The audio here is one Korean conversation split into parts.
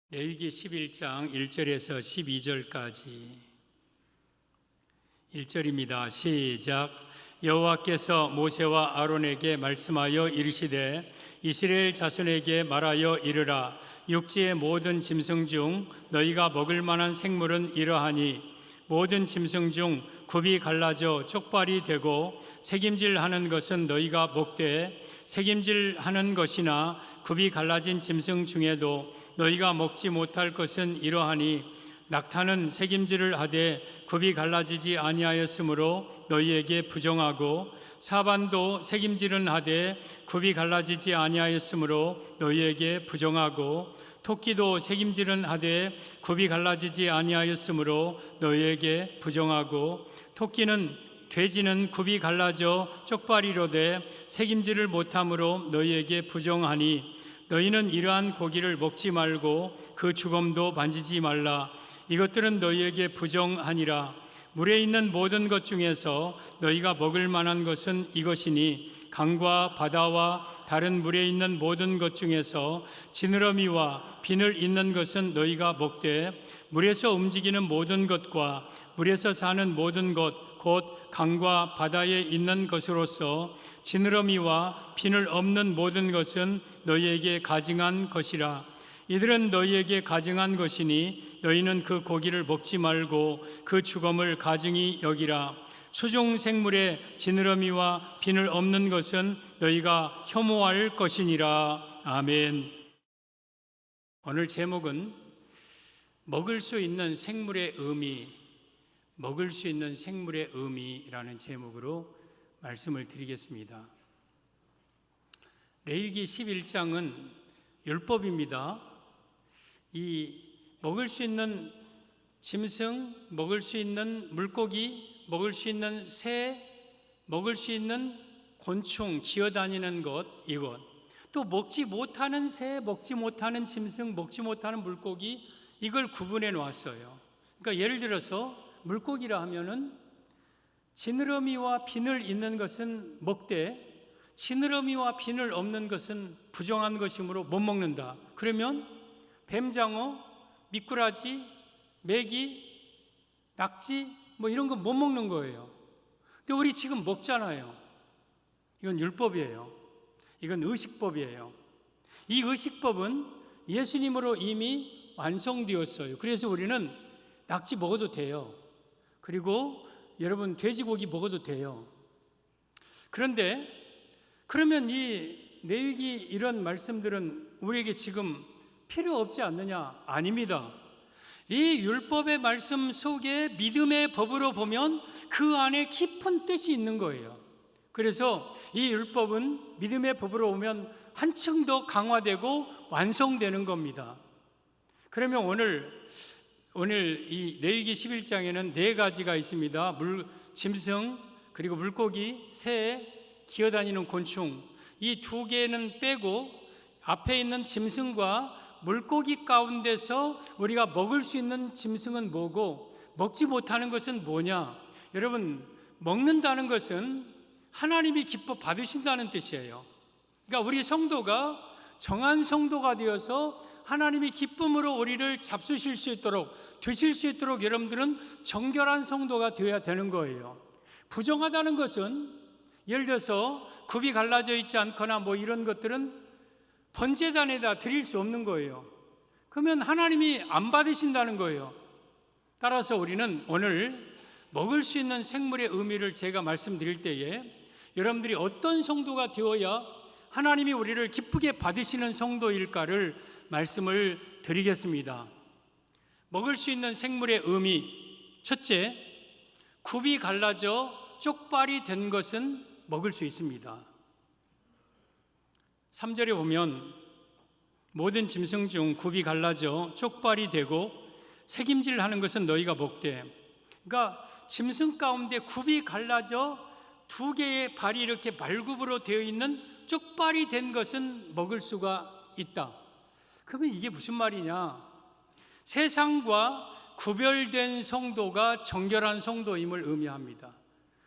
레위기 11장 1절에서 12절까지 1절입니다. 시작. 여호와께서 모세와 아론에게 말씀하여 이르시되 이스라엘 자손에게 말하여 이르라. 육지의 모든 짐승 중 너희가 먹을 만한 생물은 이러하니 모든 짐승 중 굽이 갈라져 쪽발이 되고 새김질하는 것은 너희가 먹되 새김질하는 것이나 굽이 갈라진 짐승 중에도 너희가 먹지 못할 것은 이러하니 낙타는 새김질을 하되 굽이 갈라지지 아니하였으므로 너희에게 부정하고 사반도 새김질은 하되 굽이 갈라지지 아니하였으므로 너희에게 부정하고 토끼도 새김질은 하되 굽이 갈라지지 아니하였으므로 너희에게 부정하고 돼지는 굽이 갈라져 쪽발이로되 새김질을 못함으로 너희에게 부정하니 너희는 이러한 고기를 먹지 말고 그 주검도 만지지 말라. 이것들은 너희에게 부정하니라. 물에 있는 모든 것 중에서 너희가 먹을 만한 것은 이것이니 강과 바다와 다른 물에 있는 모든 것 중에서 지느러미와 비늘 있는 것은 너희가 먹되 물에서 움직이는 모든 것과 물에서 사는 모든 것 곧 강과 바다에 있는 것으로서 지느러미와 비늘 없는 모든 것은 너희에게 가증한 것이라. 이들은 너희에게 가증한 것이니 너희는 그 고기를 먹지 말고 그 주검을 가증히 여기라. 수중 생물의 지느러미와 비늘 없는 것은 너희가 혐오할 것이니라. 아멘. 오늘 제목은 먹을 수 있는 생물의 의미, 먹을 수 있는 생물의 의미라는 제목으로 말씀을 드리겠습니다. 레위기 11장은 율법입니다. 이 먹을 수 있는 짐승, 먹을 수 있는 물고기, 먹을 수 있는 새, 먹을 수 있는 곤충, 기어다니는 것, 이것. 또 먹지 못하는 새, 먹지 못하는 짐승, 먹지 못하는 물고기, 이걸 구분해 놓았어요. 그러니까 예를 들어서 물고기라 하면은 지느러미와 비늘 있는 것은 먹되 지느러미와 비늘 없는 것은 부정한 것이므로 못 먹는다. 그러면 뱀장어, 미꾸라지, 메기, 낙지 뭐 이런 거 못 먹는 거예요. 근데 우리 지금 먹잖아요. 이건 율법이에요. 이건 의식법이에요. 이 의식법은 예수님으로 이미 완성되었어요. 그래서 우리는 낙지 먹어도 돼요. 그리고 여러분 돼지고기 먹어도 돼요. 그런데 그러면 이 레위기 이런 말씀들은 우리에게 지금 필요 없지 않느냐? 아닙니다. 이 율법의 말씀 속에 믿음의 법으로 보면 그 안에 깊은 뜻이 있는 거예요. 그래서 이 율법은 믿음의 법으로 보면 한층 더 강화되고 완성되는 겁니다. 그러면 오늘 이 레위기 11장에는 네 가지가 있습니다. 짐승, 그리고 물고기, 새, 기어다니는 곤충. 이 두 개는 빼고 앞에 있는 짐승과 물고기 가운데서 우리가 먹을 수 있는 짐승은 뭐고 먹지 못하는 것은 뭐냐? 여러분, 먹는다는 것은 하나님이 기뻐 받으신다는 뜻이에요. 그러니까 우리 성도가 정한 성도가 되어서 하나님이 기쁨으로 우리를 잡수실 수 있도록, 드실 수 있도록 여러분들은 정결한 성도가 되어야 되는 거예요. 부정하다는 것은 예를 들어서 굽이 갈라져 있지 않거나 뭐 이런 것들은 번제단에다 드릴 수 없는 거예요. 그러면 하나님이 안 받으신다는 거예요. 따라서 우리는 오늘 먹을 수 있는 생물의 의미를 제가 말씀드릴 때에 여러분들이 어떤 성도가 되어야 하나님이 우리를 기쁘게 받으시는 성도일까를 말씀을 드리겠습니다. 먹을 수 있는 생물의 의미. 첫째, 굽이 갈라져 쪽발이 된 것은 먹을 수 있습니다. 3절에 보면 모든 짐승 중 굽이 갈라져 쪽발이 되고 새김질하는 것은 너희가 먹되. 그러니까 짐승 가운데 굽이 갈라져 두 개의 발이 이렇게 말굽으로 되어 있는 쪽발이 된 것은 먹을 수가 있다. 그러면 이게 무슨 말이냐? 세상과 구별된 성도가 정결한 성도임을 의미합니다.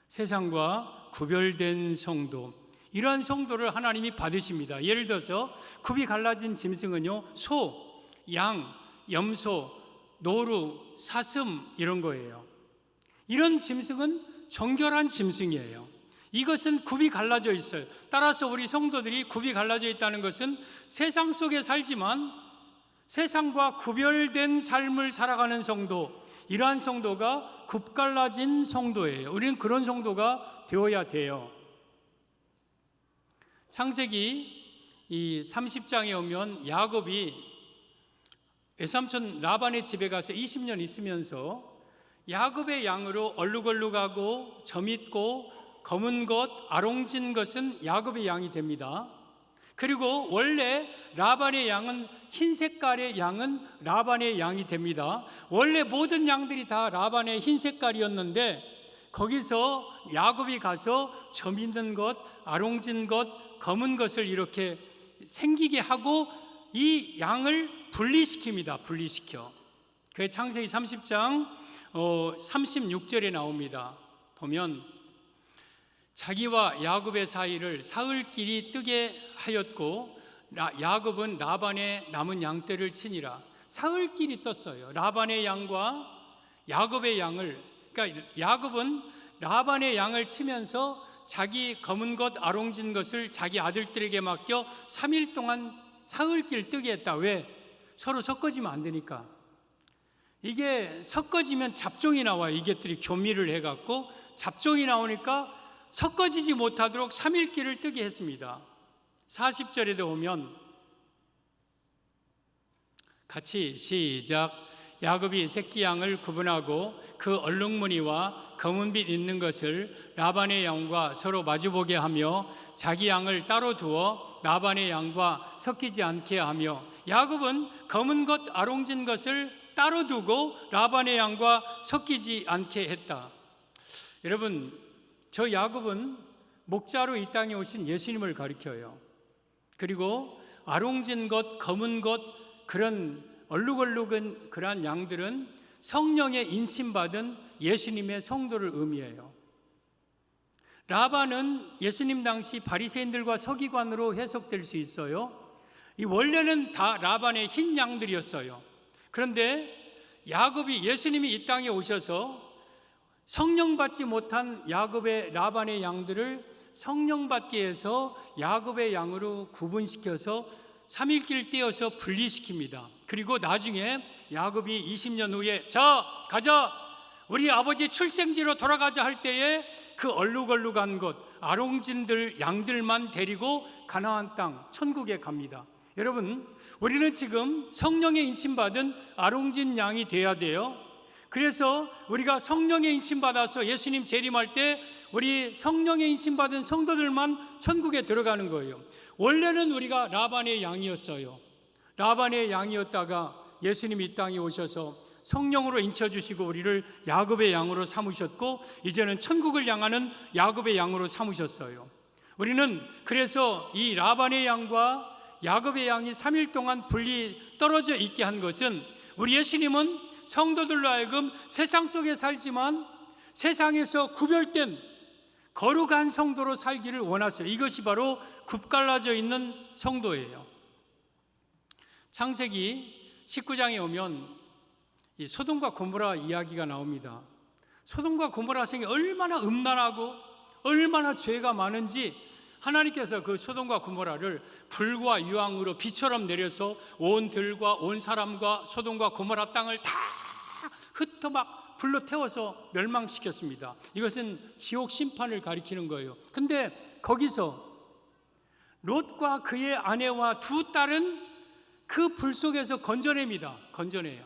세상과 구별된 성도, 이러한 성도를 하나님이 받으십니다. 예를 들어서 굽이 갈라진 짐승은요, 소, 양, 염소, 노루, 사슴 이런 거예요. 이런 짐승은 정결한 짐승이에요. 이것은 굽이 갈라져 있어요. 따라서 우리 성도들이 굽이 갈라져 있다는 것은 세상 속에 살지만 세상과 구별된 삶을 살아가는 성도, 이러한 성도가 굽 갈라진 성도예요. 우리는 그런 성도가 되어야 돼요. 창세기 이 30장에 오면 야곱이 외삼촌 라반의 집에 가서 20년 있으면서 야곱의 양으로 얼룩얼룩하고 점있고 검은 것, 아롱진 것은 야곱의 양이 됩니다. 그리고 원래 라반의 양은 흰 색깔의 양은 라반의 양이 됩니다. 원래 모든 양들이 다 라반의 흰 색깔이었는데 거기서 야곱이 가서 점 있는 것, 아롱진 것, 검은 것을 이렇게 생기게 하고 이 양을 분리시킵니다. 분리시켜. 그게 창세기 30장 36절에 나옵니다. 보면 자기와 야곱의 사이를 사흘길이 뜨게 하였고 야곱은 라반의 남은 양떼를 치니라. 사흘길이 떴어요. 라반의 양과 야곱의 양을, 그러니까 야곱은 라반의 양을 치면서 자기 검은 것, 아롱진 것을 자기 아들들에게 맡겨 3일 동안 사흘길 뜨게 했다. 왜? 서로 섞어지면 안 되니까. 이게 섞어지면 잡종이 나와요. 이것들이 교미를 해갖고 잡종이 나오니까 섞어지지 못하도록 3일길을 뜨게 했습니다. 40절에도 오면 같이 시작. 야곱이 새끼 양을 구분하고 그 얼룩무늬와 검은빛 있는 것을 라반의 양과 서로 마주보게 하며 자기 양을 따로 두어 라반의 양과 섞이지 않게 하며 야곱은 검은 것 아롱진 것을 따로 두고 라반의 양과 섞이지 않게 했다. 여러분, 저 야곱은 목자로 이 땅에 오신 예수님을 가리켜요. 그리고 아롱진 것, 검은 것, 그런 얼룩얼룩한 그러한 양들은 성령의 인침받은 예수님의 성도를 의미해요. 라반은 예수님 당시 바리새인들과 서기관으로 해석될 수 있어요. 이 원래는 다 라반의 흰 양들이었어요. 그런데 야곱이, 예수님이 이 땅에 오셔서 성령 받지 못한 라반의 양들을 성령 받게 해서 야곱의 양으로 구분시켜서 3일길 떼어서 분리시킵니다. 그리고 나중에 야곱이 20년 후에 가자 우리 아버지 출생지로 돌아가자 할 때에 그 얼룩얼룩한 것 아롱진들 양들만 데리고 가나안 땅 천국에 갑니다. 여러분, 우리는 지금 성령의 인침받은 아롱진 양이 돼야 돼요. 그래서 우리가 성령의 인침받아서 예수님 재림할 때 우리 성령의 인침받은 성도들만 천국에 들어가는 거예요. 원래는 우리가 라반의 양이었어요. 라반의 양이었다가 예수님이 이 땅에 오셔서 성령으로 인쳐주시고 우리를 야곱의 양으로 삼으셨고 이제는 천국을 향하는 야곱의 양으로 삼으셨어요. 우리는 그래서 이 라반의 양과 야곱의 양이 3일 동안 떨어져 있게 한 것은 우리 예수님은 성도들로 하여금 세상 속에 살지만 세상에서 구별된 거룩한 성도로 살기를 원하세요. 이것이 바로 굽갈라져 있는 성도예요. 창세기 19장에 오면 이 소돔과 고모라 이야기가 나옵니다. 소돔과 고모라 성이 얼마나 음란하고 얼마나 죄가 많은지 하나님께서 그 소돔과 고모라를 불과 유황으로 비처럼 내려서 온 들과 온 사람과 소돔과 고모라 땅을 다 흩어 막 불로 태워서 멸망시켰습니다. 이것은 지옥 심판을 가리키는 거예요. 근데 거기서 롯과 그의 아내와 두 딸은 그 불 속에서 건져냅니다. 건져내요.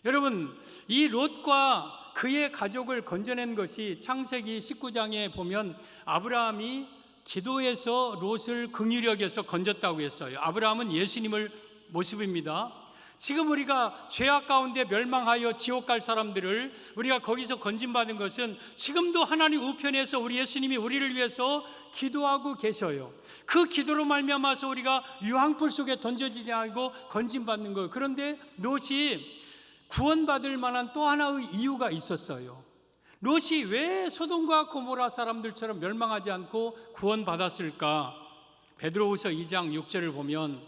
여러분, 이 롯과 그의 가족을 건져낸 것이 창세기 19장에 보면 아브라함이 기도해서 롯을 긍휼히 여겨서 건졌다고 했어요. 아브라함은 예수님을 모습입니다. 지금 우리가 죄악 가운데 멸망하여 지옥 갈 사람들을 우리가 거기서 건진받은 것은 지금도 하나님 우편에서 우리 예수님이 우리를 위해서 기도하고 계셔요. 그 기도로 말미암아서 우리가 유황불 속에 던져지지 않고 건진받는 거예요. 그런데 롯이 구원받을 만한 또 하나의 이유가 있었어요. 롯이 왜 소돔과 고모라 사람들처럼 멸망하지 않고 구원받았을까? 베드로후서 2장 6절을 보면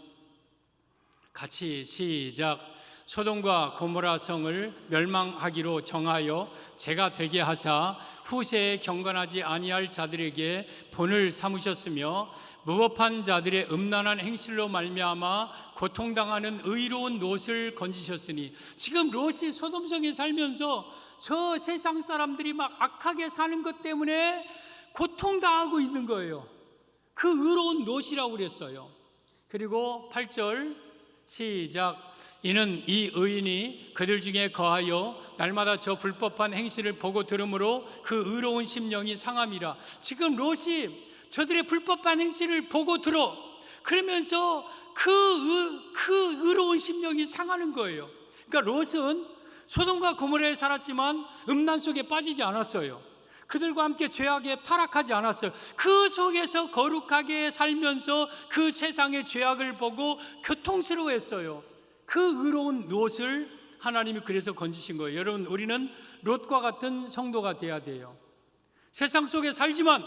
같이 시작. 소돔과 고모라 성을 멸망하기로 정하여 재가 되게 하사 후세에 경건하지 아니할 자들에게 본을 삼으셨으며 무법한 자들의 음란한 행실로 말미암아 고통당하는 의로운 롯을 건지셨으니, 지금 롯이 소돔성에 살면서 저 세상 사람들이 막 악하게 사는 것 때문에 고통당하고 있는 거예요. 그 의로운 롯이라고 그랬어요. 그리고 8절 시작. 이는 이 의인이 그들 중에 거하여 날마다 저 불법한 행실을 보고 들으므로 그 의로운 심령이 상함이라. 지금 롯이 저들의 불법한 행실을 보고 들어, 그러면서 그 의로운 심령이 상하는 거예요. 그러니까 롯은 소돔과 고모라에 살았지만 음란 속에 빠지지 않았어요. 그들과 함께 죄악에 타락하지 않았어요. 그 속에서 거룩하게 살면서 그 세상의 죄악을 보고 교통스러워했어요. 그 의로운 롯을 하나님이 그래서 건지신 거예요. 여러분, 우리는 롯과 같은 성도가 돼야 돼요. 세상 속에 살지만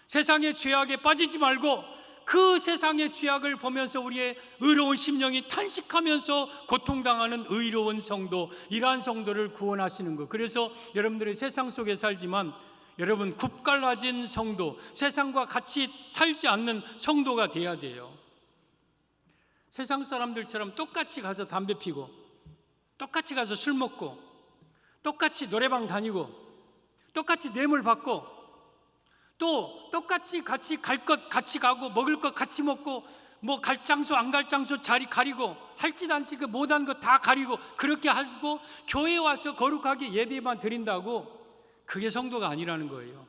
세상의 죄악에 빠지지 말고 그 세상의 죄악을 보면서 우리의 의로운 심령이 탄식하면서 고통당하는 의로운 성도, 이러한 성도를 구원하시는 것. 그래서 여러분들이 세상 속에 살지만 여러분 굽갈라진 성도, 세상과 같이 살지 않는 성도가 돼야 돼요. 세상 사람들처럼 똑같이 가서 담배 피고, 똑같이 가서 술 먹고, 똑같이 노래방 다니고, 똑같이 뇌물 받고, 또 똑같이 같이 갈 것 같이 가고, 먹을 것 같이 먹고, 뭐 갈 장소 안 갈 장소 자리 가리고, 할짓 안 짓고 못한 거 다 가리고, 그렇게 하고 교회에 와서 거룩하게 예배만 드린다고, 그게 성도가 아니라는 거예요.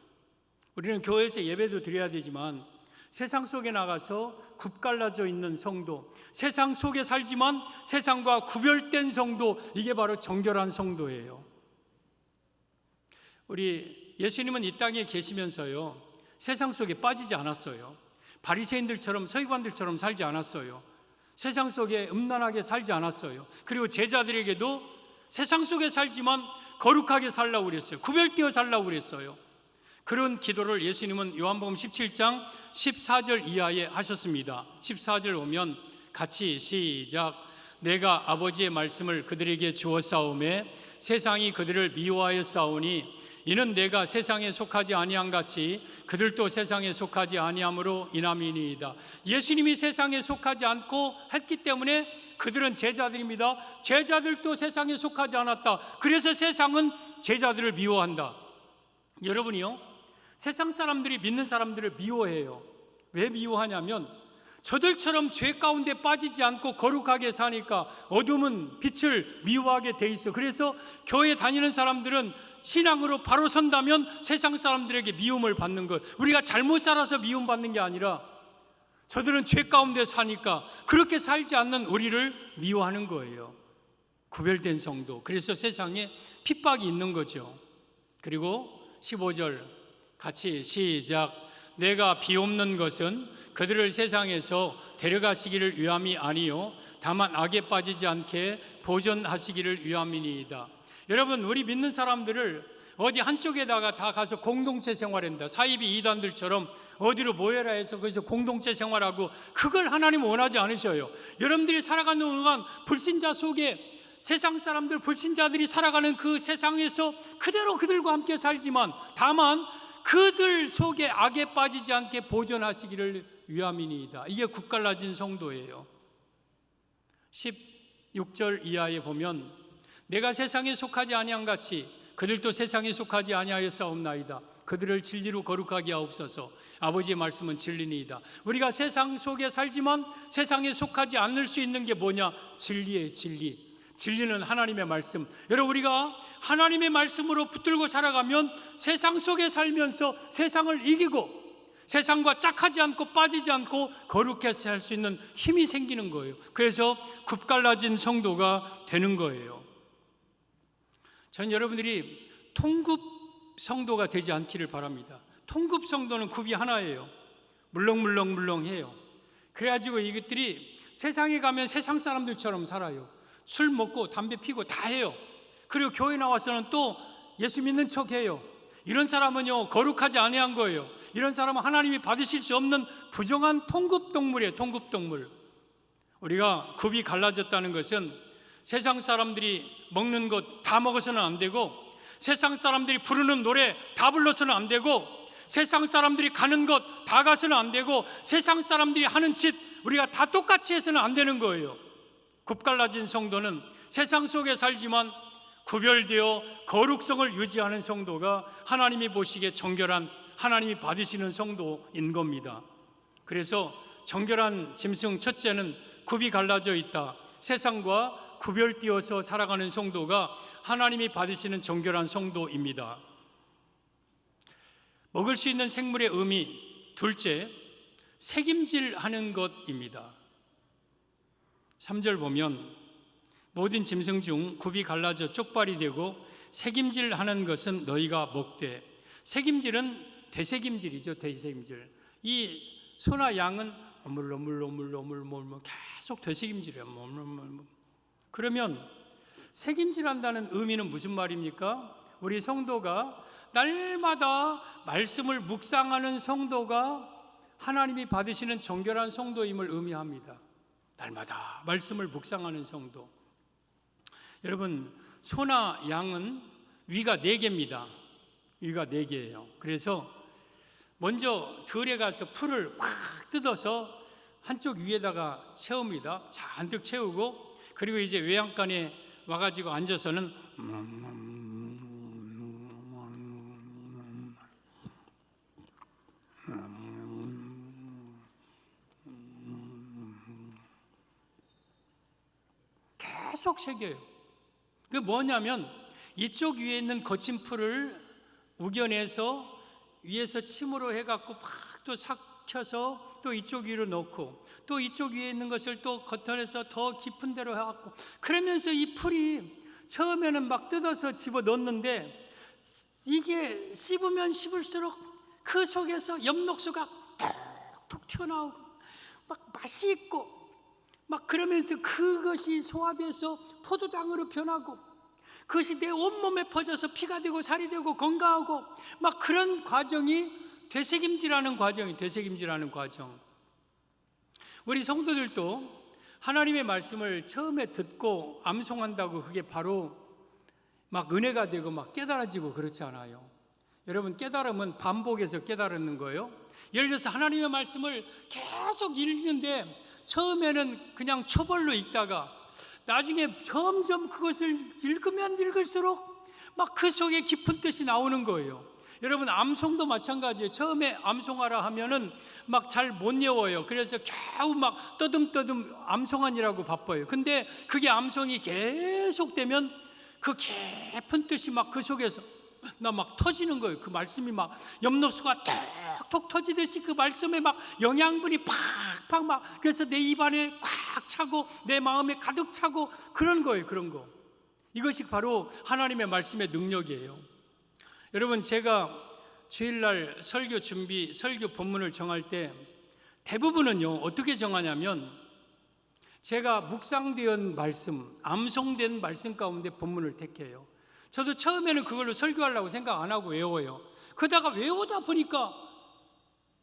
우리는 교회에서 예배도 드려야 되지만 세상 속에 나가서 굽갈라져 있는 성도, 세상 속에 살지만 세상과 구별된 성도, 이게 바로 정결한 성도예요. 우리 예수님은 이 땅에 계시면서요, 세상 속에 빠지지 않았어요. 바리새인들처럼 서기관들처럼 살지 않았어요. 세상 속에 음란하게 살지 않았어요. 그리고 제자들에게도 세상 속에 살지만 거룩하게 살라고 그랬어요. 구별되어 살라고 그랬어요. 그런 기도를 예수님은 요한복음 17장 14절 이하에 하셨습니다. 14절 오면 같이 시작. 내가 아버지의 말씀을 그들에게 주었사오매 세상이 그들을 미워하였사오니 이는 내가 세상에 속하지 아니한 같이 그들도 세상에 속하지 아니함으로 인함이니이다. 예수님이 세상에 속하지 않고 했기 때문에 그들은 제자들입니다. 제자들도 세상에 속하지 않았다. 그래서 세상은 제자들을 미워한다. 여러분이요, 세상 사람들이 믿는 사람들을 미워해요. 왜 미워하냐면 저들처럼 죄 가운데 빠지지 않고 거룩하게 사니까 어둠은 빛을 미워하게 돼 있어. 그래서 교회 다니는 사람들은 신앙으로 바로 선다면 세상 사람들에게 미움을 받는 것. 우리가 잘못 살아서 미움받는 게 아니라 저들은 죄 가운데 사니까 그렇게 살지 않는 우리를 미워하는 거예요. 구별된 성도. 그래서 세상에 핍박이 있는 거죠. 그리고 15절 같이 시작. 내가 비옵는 것은 그들을 세상에서 데려가시기를 위함이 아니요 다만 악에 빠지지 않게 보존하시기를 위함이니이다. 여러분, 우리 믿는 사람들을 어디 한쪽에다가 다 가서 공동체 생활한다. 사이비 이단들처럼 어디로 모여라 해서 거기서 공동체 생활하고, 그걸 하나님 원하지 않으셔요. 여러분들이 살아가는 동안 불신자 속에 세상 사람들, 불신자들이 살아가는 그 세상에서 그대로 그들과 함께 살지만 다만 그들 속에 악에 빠지지 않게 보존하시기를 위함이니이다. 이게 굽갈라진 성도예요. 16절 이하에 보면 내가 세상에 속하지 아니한 같이 그들도 세상에 속하지 아니하였사옵나이다. 그들을 진리로 거룩하게 하옵소서. 아버지의 말씀은 진리니이다. 우리가 세상 속에 살지만 세상에 속하지 않을 수 있는 게 뭐냐? 진리예요. 진리. 진리는 하나님의 말씀. 여러분, 우리가 하나님의 말씀으로 붙들고 살아가면 세상 속에 살면서 세상을 이기고 세상과 짝하지 않고 빠지지 않고 거룩하게 살 수 있는 힘이 생기는 거예요. 그래서 굽갈라진 성도가 되는 거예요. 전 여러분들이 통굽 성도가 되지 않기를 바랍니다. 통굽 성도는 굽이 하나예요. 물렁물렁해요. 그래가지고 이것들이 세상에 가면 세상 사람들처럼 살아요. 술 먹고 담배 피고 다 해요. 그리고 교회 나와서는 또 예수 믿는 척해요. 이런 사람은요, 거룩하지 아니한 거예요. 이런 사람은 하나님이 받으실 수 없는 부정한 통굽동물이에요. 통굽동물. 우리가 굽이 갈라졌다는 것은 세상 사람들이 먹는 것 다 먹어서는 안 되고, 세상 사람들이 부르는 노래 다 불러서는 안 되고, 세상 사람들이 가는 곳 다 가서는 안 되고, 세상 사람들이 하는 짓 우리가 다 똑같이 해서는 안 되는 거예요. 굽갈라진 성도는 세상 속에 살지만 구별되어 거룩성을 유지하는 성도가 하나님이 보시기에 정결한, 하나님이 받으시는 성도인 겁니다. 그래서 정결한 짐승 첫째는 굽이 갈라져 있다. 세상과 구별되어서 살아가는 성도가 하나님이 받으시는 정결한 성도입니다. 먹을 수 있는 생물의 의미 둘째, 책임질하는 것입니다. 3절 보면 모든 짐승 중 굽이 갈라져 쪽발이 되고 책임질하는 것은 너희가 먹되. 책임질은 되새김질이죠. 되새김질. 이 소나 양은 어물어물 계속 되새김질이에요. 그러면 책임질한다는 의미는 무슨 말입니까? 우리 성도가 날마다 말씀을 묵상하는 성도가 하나님이 받으시는 정결한 성도임을 의미합니다. 날마다 말씀을 묵상하는 성도. 여러분, 소나 양은 위가 4개입니다. 위가 4개예요. 그래서 먼저 들에 가서 풀을 확 뜯어서 한쪽 위에다가 채웁니다. 잔뜩 채우고, 그리고 이제 외양간에 와가지고 앉아서는 계속 새겨요. 그게 뭐냐면 이쪽 위에 있는 거친 풀을 우겨내서 위에서 침으로 해갖고 막 또 삭혀서 또 이쪽 위로 넣고, 또 이쪽 위에 있는 것을 또 겉어내서 더 깊은 데로 해갖고, 그러면서 이 풀이 처음에는 막 뜯어서 집어 넣는데 이게 씹으면 씹을수록 그 속에서 엽록소가 톡톡 튀어나오고 막 맛이 있고, 막 그러면서 그것이 소화돼서 포도당으로 변하고, 그것이 내 온몸에 퍼져서 피가 되고 살이 되고 건강하고, 막 그런 과정이 되새김질하는 과정. 우리 성도들도 하나님의 말씀을 처음에 듣고 암송한다고 그게 바로 막 은혜가 되고 막 깨달아지고 그렇지 않아요. 여러분, 깨달음은 반복해서 깨달는 거예요. 예를 들어서 하나님의 말씀을 계속 읽는데 처음에는 그냥 초벌로 읽다가 나중에 점점 그것을 읽으면 읽을수록 막 그 속에 깊은 뜻이 나오는 거예요. 여러분, 암송도 마찬가지예요. 처음에 암송하라 하면은 막 잘 못 외워요. 그래서 겨우 막 떠듬떠듬 암송하느라고 바빠요. 근데 그게 암송이 계속되면 그 깊은 뜻이 막 그 속에서 나 막 터지는 거예요. 그 말씀이 막 엽록소가 톡톡 터지듯이 그 말씀에 막 영양분이 팍팍 막, 그래서 내 입안에 꽉 차고 내 마음에 가득 차고 그런 거예요. 그런 거. 이것이 바로 하나님의 말씀의 능력이에요. 여러분, 제가 주일날 설교 본문을 정할 때 대부분은요 어떻게 정하냐면, 제가 묵상된 말씀, 암송된 말씀 가운데 본문을 택해요. 저도 처음에는 그걸로 설교하려고 생각 안 하고 외워요. 그러다가 외우다 보니까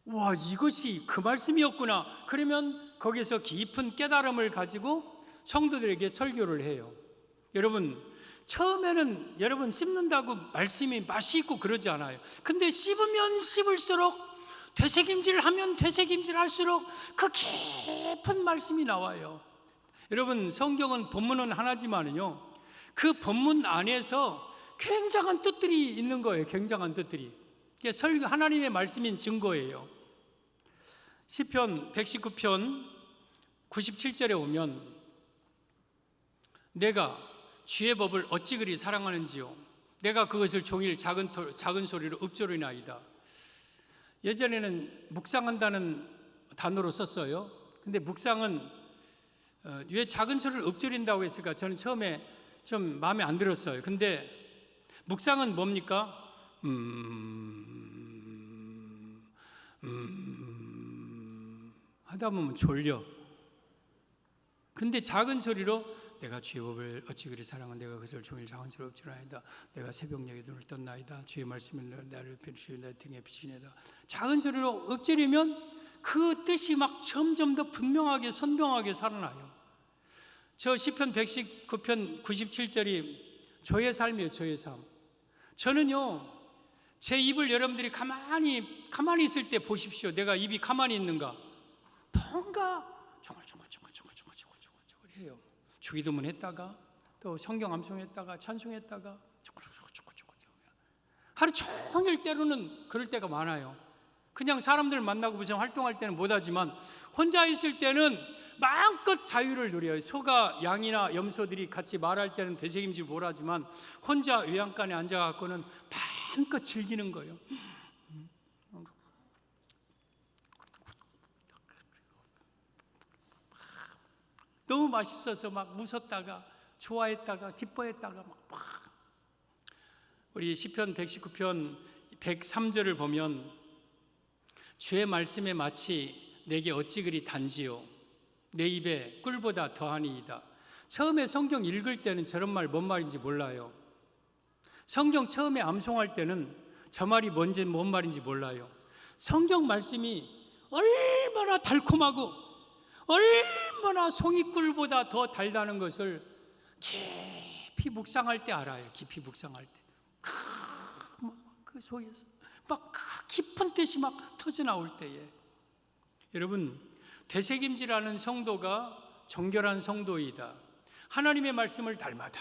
와, 이것이 그 말씀이었구나. 그러면 거기서 깊은 깨달음을 가지고 성도들에게 설교를 해요. 여러분, 처음에는 여러분 씹는다고 말씀이 맛이 있고 그러지 않아요. 근데 씹으면 씹을수록, 되새김질하면 되새김질할수록 그 깊은 말씀이 나와요. 여러분, 성경은 본문은 하나지만은요 그 본문 안에서 굉장한 뜻들이 있는 거예요. 굉장한 뜻들이. 이게 하나님의 말씀인 증거예요. 시편 119편 97절에 오면 내가 주의 법을 어찌 그리 사랑하는지요. 내가 그것을 종일 작은 소리로 읊조리나이다. 예전에는 묵상한다는 단어로 썼어요. 근데 묵상은 왜 작은 소리를 읊조린다고 했을까? 저는 처음에 좀 마음에 안 들었어요. 근데 묵상은 뭡니까? 하다 보면 졸려. 근데 작은 소리로 내가 주의 법을 어찌 그리 사랑한 내가 그것을 종일 작은 소리로 읊조리나이다. 내가 새벽녘에 눈을 떴나이다. 주의 말씀이 나를 비추시고 내 등에 비치나이다. 작은 소리로 읊조리면 그 뜻이 막 점점 더 분명하게 선명하게 살아나요. 저 시편 119편 97절이 저의 삶이에요. 저의 삶. 저는요, 제 입을 여러분들이 가만히 있을 때 보십시오. 내가 입이 가만히 있는가? 뭔가 종글종글 해요. 주기도문 했다가 또 성경 암송했다가 찬송했다가 하루 종일 때로는 그럴 때가 많아요. 그냥 사람들 만나고 무슨 활동할 때는 못하지만 혼자 있을 때는 마음껏 자유를 누려요. 소가 양이나 염소들이 같이 말할 때는 되새김질 못하지만 혼자 외양간에 앉아갖고는 마음껏 즐기는 거예요. 너무 맛있어서 막 웃었다가 좋아했다가 기뻐했다가 막 우리 시편 119편 103절을 보면 주의 말씀에 마치 내게 어찌 그리 단지요 내 입에 꿀보다 더하니이다. 처음에 성경 읽을 때는 저런 말 뭔 말인지 몰라요. 성경 처음에 암송할 때는 저 말이 뭔 말인지 몰라요. 성경 말씀이 얼마나 달콤하고 얼마나 송이꿀보다 더 달다는 것을 깊이 묵상할 때 알아요. 깊이 묵상할 때 그 속에서 막 깊은 뜻이 막 터져나올 때에 여러분, 되새김질하는 성도가 정결한 성도이다. 하나님의 말씀을 날마다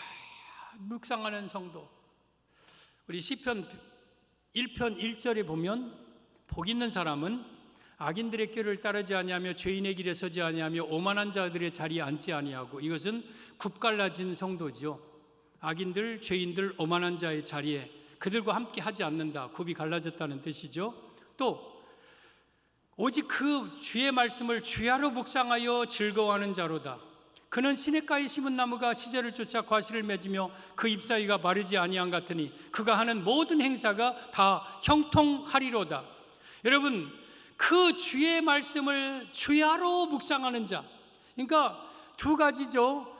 묵상하는 성도. 우리 시편 1편 1절에 보면 복 있는 사람은 악인들의 꾀를 따르지 아니하며 죄인의 길에 서지 아니하며 오만한 자들의 자리에 앉지 아니하고, 이것은 굽갈라진 성도죠. 악인들, 죄인들, 오만한 자의 자리에 그들과 함께 하지 않는다. 굽이 갈라졌다는 뜻이죠. 또 오직 그 주의 말씀을 주야로 묵상하여 즐거워하는 자로다. 그는 시냇가에 심은 나무가 시절을 쫓아 과실을 맺으며 그 잎사귀가 마르지 아니한 같으니 그가 하는 모든 행사가 다 형통하리로다. 여러분, 그 주의 말씀을 주야로 묵상하는 자, 그러니까 두 가지죠.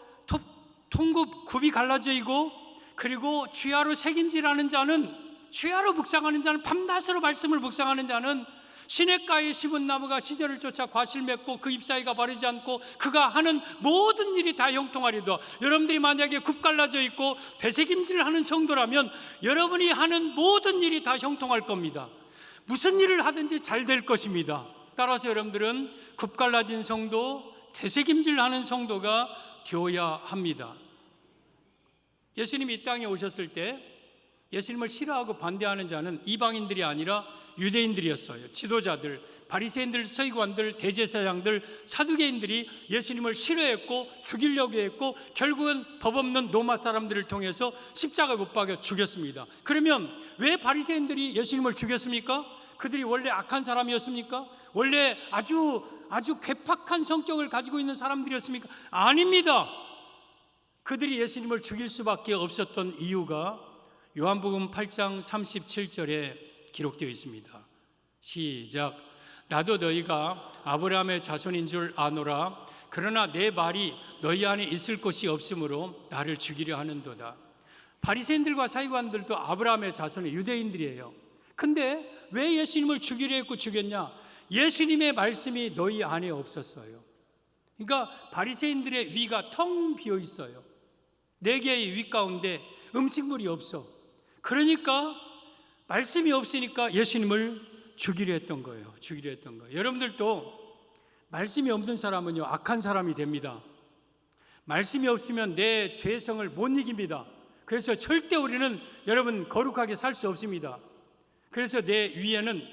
굽이 갈라져 있고, 그리고 주야로 책임지라는 자는, 주야로 묵상하는 자는, 밤낮으로 말씀을 묵상하는 자는 시냇가에 심은 나무가 시절을 쫓아 과실 맺고 그 잎사귀가 마르지 않고 그가 하는 모든 일이 다 형통하리다. 여러분들이 만약에 굽 갈라져 있고 되새김질을 하는 성도라면 여러분이 하는 모든 일이 다 형통할 겁니다. 무슨 일을 하든지 잘 될 것입니다. 따라서 여러분들은 굽 갈라진 성도, 되새김질 하는 성도가 되어야 합니다. 예수님이 이 땅에 오셨을 때 예수님을 싫어하고 반대하는 자는 이방인들이 아니라 유대인들이었어요. 지도자들, 바리새인들, 서기관들, 대제사장들, 사두개인들이 예수님을 싫어했고 죽이려고 했고 결국은 법 없는 로마 사람들을 통해서 십자가에 못 박아 죽였습니다. 그러면 왜 바리새인들이 예수님을 죽였습니까? 그들이 원래 악한 사람이었습니까? 원래 아주 괴팍한 성격을 가지고 있는 사람들이었습니까? 아닙니다. 그들이 예수님을 죽일 수밖에 없었던 이유가 요한복음 8장 37절에 기록되어 있습니다. 시작. 나도 너희가 아브라함의 자손인 줄 아노라. 그러나 내 말이 너희 안에 있을 곳이 없으므로 나를 죽이려 하는도다. 바리새인들과 사기관들도 아브라함의 자손의 유대인들이에요. 근데 왜 예수님을 죽이려 했고 죽였냐? 예수님의 말씀이 너희 안에 없었어요. 그러니까 바리새인들의 위가 텅 비어 있어요. 4개의 위 가운데 음식물이 없어. 그러니까 말씀이 없으니까 예수님을 죽이려 했던 거예요. 여러분들도 말씀이 없는 사람은요, 악한 사람이 됩니다. 말씀이 없으면 내 죄성을 못 이깁니다. 그래서 절대 우리는 여러분 거룩하게 살 수 없습니다. 그래서 내 위에는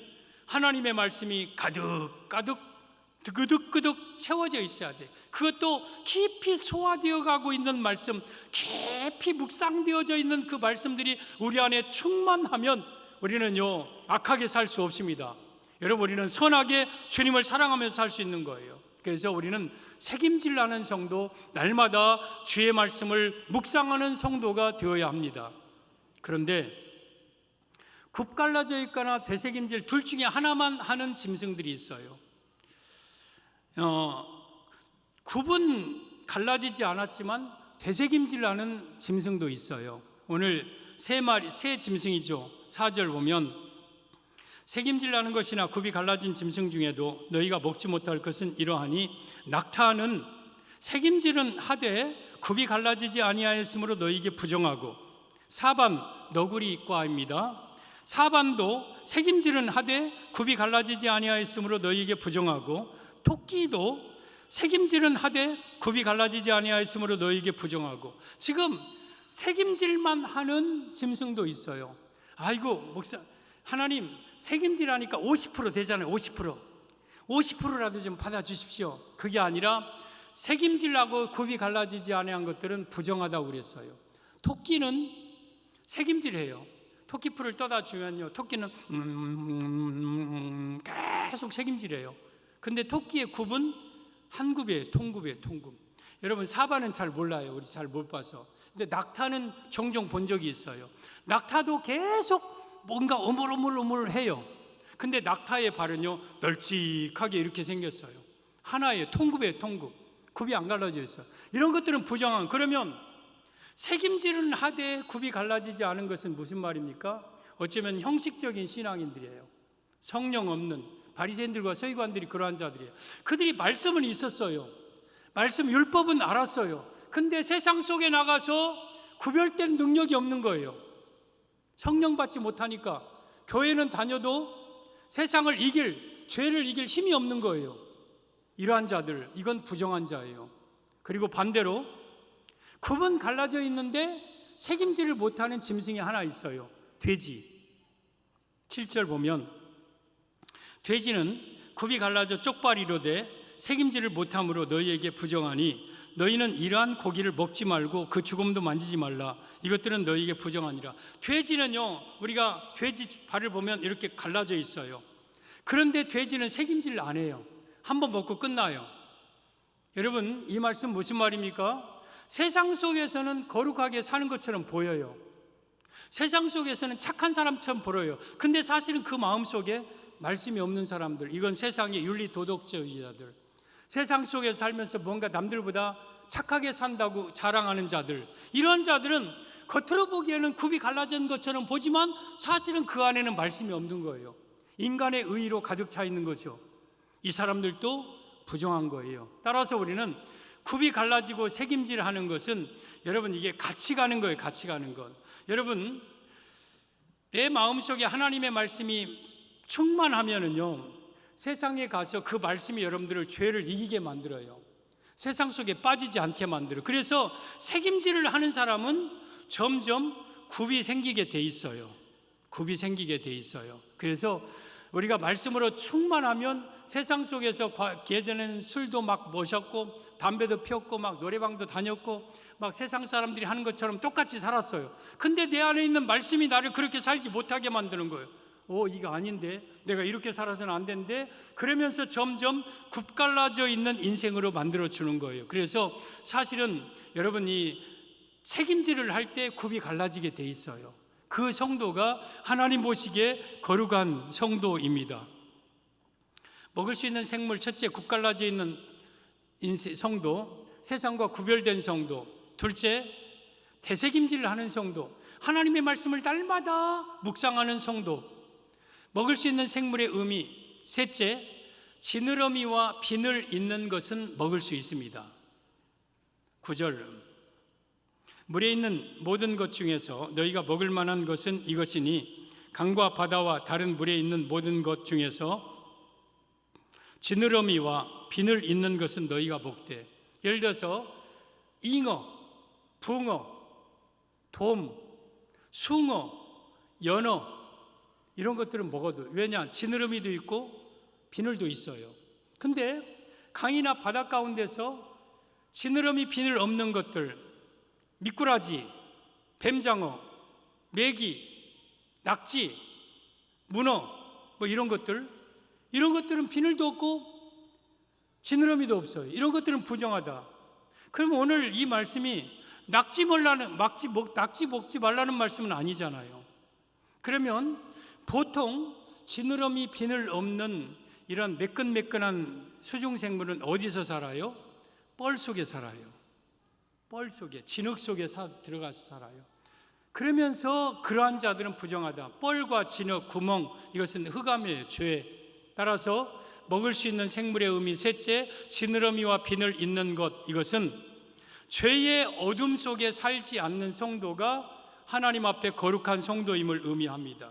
하나님의 말씀이 가득 그득 채워져 있어야 돼. 그것도 깊이 소화되어 가고 있는 말씀, 깊이 묵상되어져 있는 그 말씀들이 우리 안에 충만하면 우리는요 악하게 살 수 없습니다. 여러분, 우리는 선하게 주님을 사랑하면서 살 수 있는 거예요. 그래서 우리는 책임질 나는 성도, 날마다 주의 말씀을 묵상하는 성도가 되어야 합니다. 그런데 굽 갈라져 있거나 되새김질 둘 중에 하나만 하는 짐승들이 있어요. 굽은 갈라지지 않았지만 되새김질하는 짐승도 있어요. 오늘 새 짐승이죠. 4절 보면 새김질나는 것이나 굽이 갈라진 짐승 중에도 너희가 먹지 못할 것은 이러하니 낙타는 책임질은 하되 굽이 갈라지지 아니하였으므로 너희에게 부정하고. 사반 너구리과입니다. 사반도 책임질은 하되 굽이 갈라지지 아니하였으므로 너희에게 부정하고, 토끼도 책임질은 하되 굽이 갈라지지 아니하였으므로 너희에게 부정하고. 지금 책임질만 하는 짐승도 있어요. 아이고 목사, 하나님 책임질하니까 50% 되잖아요. 50%라도 좀 받아주십시오. 그게 아니라 책임질하고 굽이 갈라지지 아니한 것들은 부정하다고 그랬어요. 토끼는 책임질해요. 토끼풀을 떠다 주면요, 토끼는 계속 책임질해요. 근데 토끼의 굽은 한 굽이에요. 통굽이에요. 통굽. 여러분 사바는 잘 몰라요. 우리 잘 못 봐서. 근데 낙타는 종종 본 적이 있어요. 낙타도 계속 뭔가 오물오물해요. 근데 낙타의 발은요 널찍하게 이렇게 생겼어요. 하나의 통굽이에요. 통굽. 굽이 안 갈라져 있어요. 이런 것들은 부정한. 그러면 책임질은 하되 굽이 갈라지지 않은 것은 무슨 말입니까? 어쩌면 형식적인 신앙인들이에요. 성령 없는 바리새인들과 서기관들이 그러한 자들이에요. 그들이 말씀은 있었어요. 말씀 율법은 알았어요. 근데 세상 속에 나가서 구별된 능력이 없는 거예요. 성령 받지 못하니까 교회는 다녀도 세상을 이길, 죄를 이길 힘이 없는 거예요. 이러한 자들, 이건 부정한 자예요. 그리고 반대로 굽은 갈라져 있는데 책임질을 못하는 짐승이 하나 있어요. 돼지. 7절 보면 돼지는 굽이 갈라져 쪽발이로 돼 책임질을 못함으로 너희에게 부정하니 너희는 이러한 고기를 먹지 말고 그 죽음도 만지지 말라. 이것들은 너희에게 부정하니라. 돼지는요, 우리가 돼지 발을 보면 이렇게 갈라져 있어요. 그런데 돼지는 책임질 안 해요. 한번 먹고 끝나요. 여러분 이 말씀 무슨 말입니까? 세상 속에서는 거룩하게 사는 것처럼 보여요. 세상 속에서는 착한 사람처럼 보여요. 근데 사실은 그 마음속에 말씀이 없는 사람들, 이건 세상의 윤리 도덕주의자들, 세상 속에서 살면서 뭔가 남들보다 착하게 산다고 자랑하는 자들, 이런 자들은 겉으로 보기에는 굽이 갈라진 것처럼 보지만 사실은 그 안에는 말씀이 없는 거예요. 인간의 의의로 가득 차 있는 거죠. 이 사람들도 부정한 거예요. 따라서 우리는 굽이 갈라지고 책임질하는 것은, 여러분 이게 같이 가는 거예요. 같이 가는 것. 여러분 내 마음속에 하나님의 말씀이 충만하면은요, 세상에 가서 그 말씀이 여러분들을 죄를 이기게 만들어요. 세상 속에 빠지지 않게 만들어요. 그래서 책임질을 하는 사람은 점점 굽이 생기게 돼 있어요. 굽이 생기게 돼 있어요. 그래서 우리가 말씀으로 충만하면 세상 속에서 예전에는 술도 막 마셨고 담배도 피웠고 막 노래방도 다녔고 막 세상 사람들이 하는 것처럼 똑같이 살았어요. 근데 내 안에 있는 말씀이 나를 그렇게 살지 못하게 만드는 거예요. 이거 아닌데, 내가 이렇게 살아서는 안 되는데, 그러면서 점점 굽갈라져 있는 인생으로 만들어 주는 거예요. 그래서 사실은 여러분이 책임질을 할 때 굽이 갈라지게 돼 있어요. 그 성도가 하나님 보시기에 거룩한 성도입니다. 먹을 수 있는 생물, 첫째 굽갈라져 있는 성도, 세상과 구별된 성도. 둘째, 대책임질을 하는 성도, 하나님의 말씀을 날마다 묵상하는 성도. 먹을 수 있는 생물의 의미. 셋째, 지느러미와 비늘 있는 것은 먹을 수 있습니다. 9절, 물에 있는 모든 것 중에서 너희가 먹을 만한 것은 이것이니 강과 바다와 다른 물에 있는 모든 것 중에서 지느러미와 비늘 있는 것은 너희가 먹되. 예를 들어서 잉어, 붕어, 돔, 숭어, 연어, 이런 것들은 먹어도, 왜냐? 지느러미도 있고 비늘도 있어요. 근데 강이나 바다 가운데서 지느러미, 비늘 없는 것들, 미꾸라지, 뱀장어, 메기, 낙지, 문어, 뭐 이런 것들은 비늘도 없고 지느러미도 없어요. 이런 것들은 부정하다. 그럼 오늘 이 말씀이 낙지 먹지 말라는 말씀은 아니잖아요. 그러면 보통 지느러미, 비늘 없는 이런 매끈매끈한 수중생물은 어디서 살아요? 뻘 속에 살아요. 뻘 속에, 진흙 속에 들어가서 살아요. 그러면서 그러한 자들은 부정하다. 뻘과 진흙, 구멍, 이것은 흑암이에요. 죄. 따라서 먹을 수 있는 생물의 의미. 셋째, 지느러미와 비늘 있는 것. 이것은 죄의 어둠 속에 살지 않는 성도가 하나님 앞에 거룩한 성도임을 의미합니다.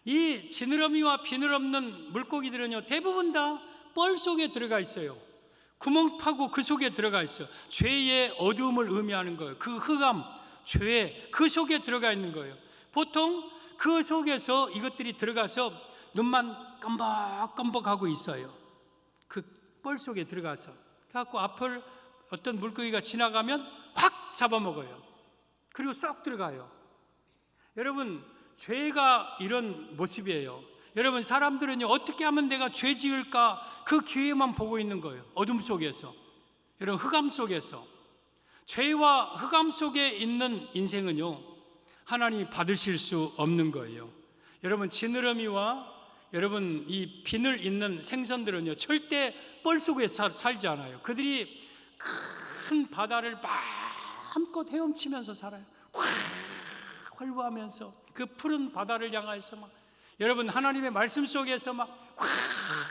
이 지느러미와 비늘 없는 물고기들은요, 대부분 다 뻘 속에 들어가 있어요. 구멍 파고 그 속에 들어가 있어요. 죄의 어두움을 의미하는 거예요. 그 흑암, 죄, 그 속에 들어가 있는 거예요. 보통 그 속에서 이것들이 들어가서 눈만 껌벅껌벅하고 있어요. 그 뻘 속에 들어가서. 그래갖고 앞을 어떤 물고기가 지나가면 확 잡아먹어요. 그리고 쏙 들어가요. 여러분, 죄가 이런 모습이에요. 여러분, 사람들은요, 어떻게 하면 내가 죄 지을까 그 기회만 보고 있는 거예요. 어둠 속에서, 여러분, 흑암 속에서. 죄와 흑암 속에 있는 인생은요, 하나님이 받으실 수 없는 거예요. 여러분, 지느러미와 여러분 이 비늘 있는 생선들은요, 절대 뻘 속에 살지 않아요. 그들이 큰 바다를 마음껏 헤엄치면서 살아요. 활보하면서 그 푸른 바다를 향해서 막, 여러분, 하나님의 말씀 속에서 막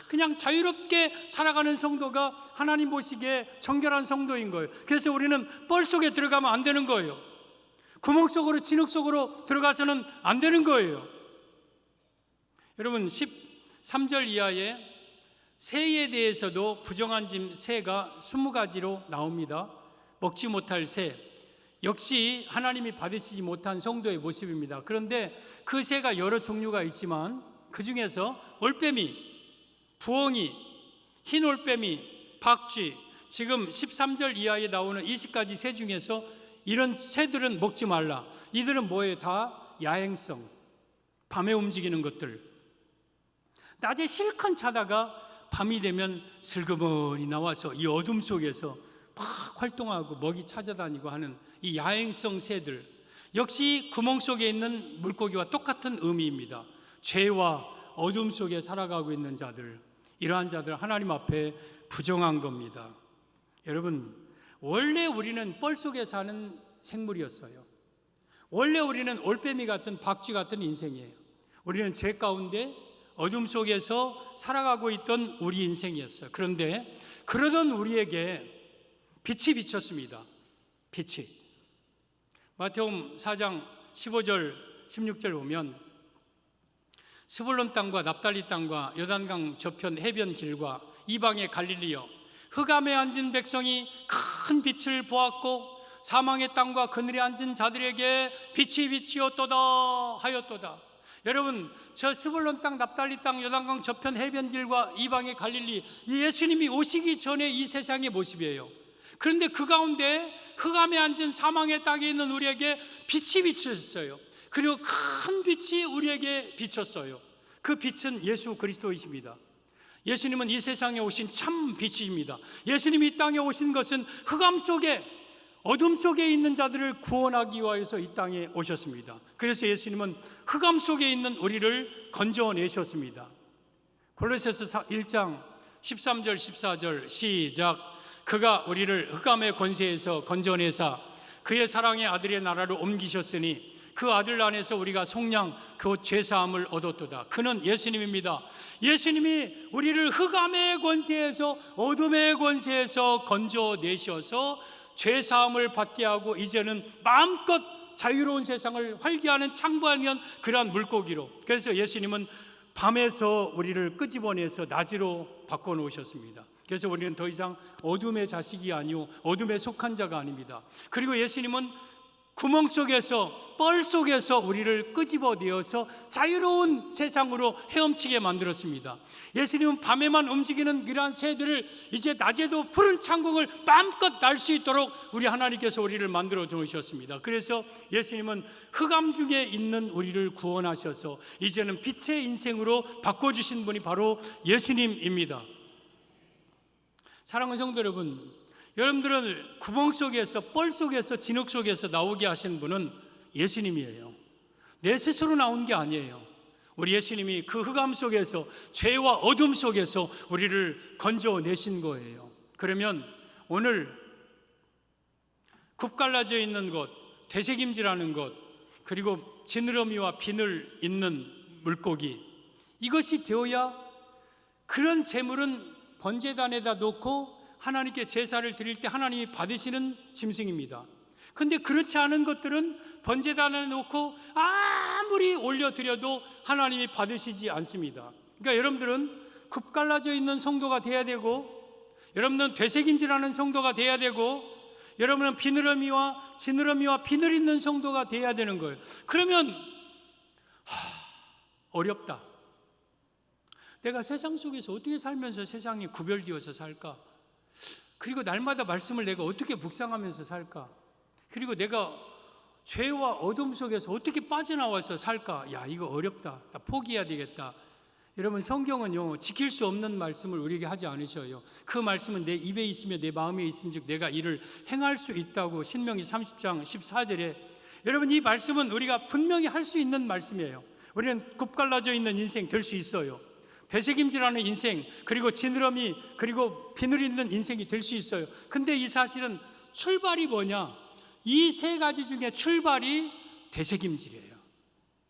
그냥 자유롭게 살아가는 성도가 하나님 보시기에 정결한 성도인 거예요. 그래서 우리는 뻘 속에 들어가면 안 되는 거예요. 구멍 속으로, 진흙 속으로 들어가서는 안 되는 거예요. 여러분, 13절 이하에 새에 대해서도 부정한 새가 20가지로 나옵니다. 먹지 못할 새, 역시 하나님이 받으시지 못한 성도의 모습입니다. 그런데 그 새가 여러 종류가 있지만 그 중에서 올빼미, 부엉이, 흰 올빼미, 박쥐, 지금 13절 이하에 나오는 20가지 새 중에서 이런 새들은 먹지 말라. 이들은 뭐예요? 다 야행성, 밤에 움직이는 것들. 낮에 실컷 자다가 밤이 되면 슬그머니 나와서 이 어둠 속에서 막 활동하고 먹이 찾아다니고 하는 이 야행성 새들, 역시 구멍 속에 있는 물고기와 똑같은 의미입니다. 죄와 어둠 속에 살아가고 있는 자들, 이러한 자들 하나님 앞에 부정한 겁니다. 여러분, 원래 우리는 뻘 속에 사는 생물이었어요. 원래 우리는 올빼미 같은, 박쥐 같은 인생이에요. 우리는 죄 가운데 어둠 속에서 살아가고 있던 우리 인생이었어요. 그런데 그러던 우리에게 빛이 비쳤습니다. 빛이. 마태복음 4장 15절 16절 보면 스불론 땅과 납달리 땅과 요단강 저편 해변 길과 이방의 갈릴리여, 흑암에 앉은 백성이 큰 빛을 보았고 사망의 땅과 그늘에 앉은 자들에게 빛이 비치었도다 하였도다. 여러분, 저 스불론 땅, 납달리 땅, 요단강 저편 해변길과 이방의 갈릴리, 이 예수님이 오시기 전에 이 세상의 모습이에요. 그런데 그 가운데 흑암에 앉은 사망의 땅에 있는 우리에게 빛이 비쳤어요. 그리고 큰 빛이 우리에게 비쳤어요. 그 빛은 예수 그리스도이십니다. 예수님은 이 세상에 오신 참 빛이십니다. 예수님이 이 땅에 오신 것은 흑암 속에, 어둠 속에 있는 자들을 구원하기 위하여서 이 땅에 오셨습니다. 그래서 예수님은 흑암 속에 있는 우리를 건져내셨습니다. 골로새서 1장 13절 14절 시작. 그가 우리를 흑암의 권세에서 건져내사 그의 사랑의 아들의 나라로 옮기셨으니 그 아들 안에서 우리가 속량 그 죄사함을 얻었도다. 그는 예수님입니다. 예수님이 우리를 흑암의 권세에서, 어둠의 권세에서 건져내셔서 죄사함을 받게 하고 이제는 마음껏 자유로운 세상을 활기하는 창부하는 그러한 물고기로, 그래서 예수님은 밤에서 우리를 끄집어내서 낮으로 바꿔놓으셨습니다. 그래서 우리는 더 이상 어둠의 자식이 아니오, 어둠에 속한 자가 아닙니다. 그리고 예수님은 구멍 속에서, 뻘 속에서 우리를 끄집어내어서 자유로운 세상으로 헤엄치게 만들었습니다. 예수님은 밤에만 움직이는 이러한 새들을 이제 낮에도 푸른 창공을 마음껏 날 수 있도록 우리 하나님께서 우리를 만들어 놓으셨습니다. 그래서 예수님은 흑암 중에 있는 우리를 구원하셔서 이제는 빛의 인생으로 바꿔주신 분이 바로 예수님입니다. 사랑하는 성도 여러분, 여러분들은 구멍 속에서, 뻘 속에서, 진흙 속에서 나오게 하신 분은 예수님이에요. 내 스스로 나온 게 아니에요. 우리 예수님이 그 흑암 속에서, 죄와 어둠 속에서 우리를 건져내신 거예요. 그러면 오늘 굽갈라져 있는 것, 되새김질하는 것, 그리고 지느러미와 비늘 있는 물고기, 이것이 되어야 그런 제물은 번제단에다 놓고 하나님께 제사를 드릴 때 하나님이 받으시는 짐승입니다. 근데 그렇지 않은 것들은 번제단에 놓고 아무리 올려드려도 하나님이 받으시지 않습니다. 그러니까 여러분들은 굽갈라져 있는 성도가 돼야 되고, 여러분은 되새김질하는 성도가 돼야 되고, 여러분은 비느러미와 지느러미와 비늘 있는 성도가 돼야 되는 거예요. 그러면 어렵다. 내가 세상 속에서 어떻게 살면서 세상이 구별되어서 살까? 그리고 날마다 말씀을 내가 어떻게 묵상하면서 살까? 그리고 내가 죄와 어둠 속에서 어떻게 빠져나와서 살까? 야, 이거 어렵다. 나 포기해야 되겠다. 여러분, 성경은요, 지킬 수 없는 말씀을 우리에게 하지 않으셔요. 그 말씀은 내 입에 있으며 내 마음에 있은즉 내가 이를 행할 수 있다고 신명기 30장 14절에, 여러분, 이 말씀은 우리가 분명히 할 수 있는 말씀이에요. 우리는 굽갈라져 있는 인생 될 수 있어요. 되새김질하는 인생, 그리고 지느러미, 그리고 비늘 있는 인생이 될 수 있어요. 근데 이 사실은 출발이 뭐냐? 이 세 가지 중에 출발이 되새김질이에요.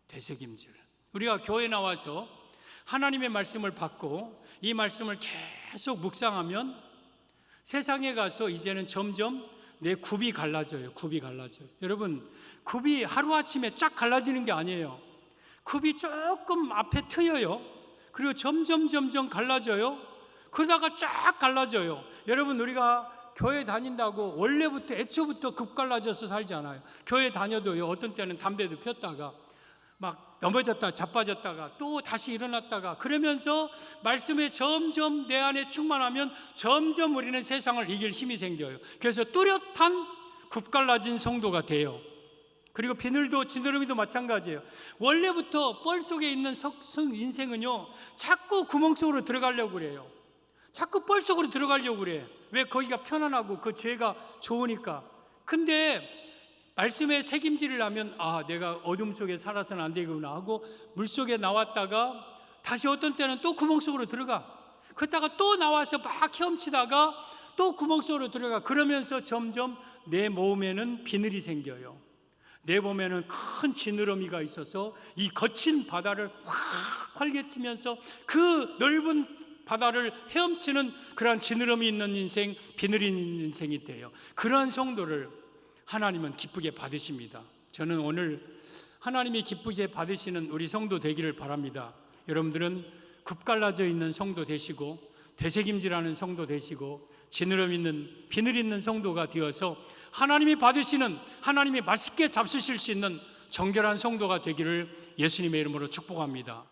되새김질. 우리가 교회 나와서 하나님의 말씀을 받고 이 말씀을 계속 묵상하면 세상에 가서 이제는 점점 내 굽이 갈라져요. 굽이 갈라져요. 여러분, 굽이 하루아침에 쫙 갈라지는 게 아니에요. 굽이 조금 앞에 트여요. 그리고 점점 갈라져요. 그러다가 쫙 갈라져요. 여러분, 우리가 교회 다닌다고 원래부터 애초부터 굽 갈라져서 살지 않아요. 교회 다녀도요, 어떤 때는 담배도 폈다가 막 넘어졌다 자빠졌다가 또 다시 일어났다가, 그러면서 말씀에 점점 내 안에 충만하면 점점 우리는 세상을 이길 힘이 생겨요. 그래서 뚜렷한 굽 갈라진 성도가 돼요. 그리고 비늘도 지느러미도 마찬가지예요. 원래부터 뻘 속에 있는 인생은요, 자꾸 구멍 속으로 들어가려고 그래요. 자꾸 뻘 속으로 들어가려고 그래. 왜? 거기가 편안하고 그 죄가 좋으니까. 근데 말씀에 책임질을 하면, 아, 내가 어둠 속에 살아서는 안 되구나 하고 물 속에 나왔다가 다시 어떤 때는 또 구멍 속으로 들어가. 그러다가 또 나와서 막 헤엄치다가 또 구멍 속으로 들어가. 그러면서 점점 내 몸에는 비늘이 생겨요. 내 몸에는 큰 지느러미가 있어서 이 거친 바다를 확 활개치면서 그 넓은 바다를 헤엄치는 그러한 지느러미 있는 인생, 비늘이 있는 인생이 돼요. 그러한 성도를 하나님은 기쁘게 받으십니다. 저는 오늘 하나님이 기쁘게 받으시는 우리 성도 되기를 바랍니다. 여러분들은 굽갈라져 있는 성도 되시고, 되새김질하는 성도 되시고, 지느러미 있는 비늘 있는 성도가 되어서 하나님이 받으시는, 하나님이 맛있게 잡수실 수 있는 정결한 성도가 되기를 예수님의 이름으로 축복합니다.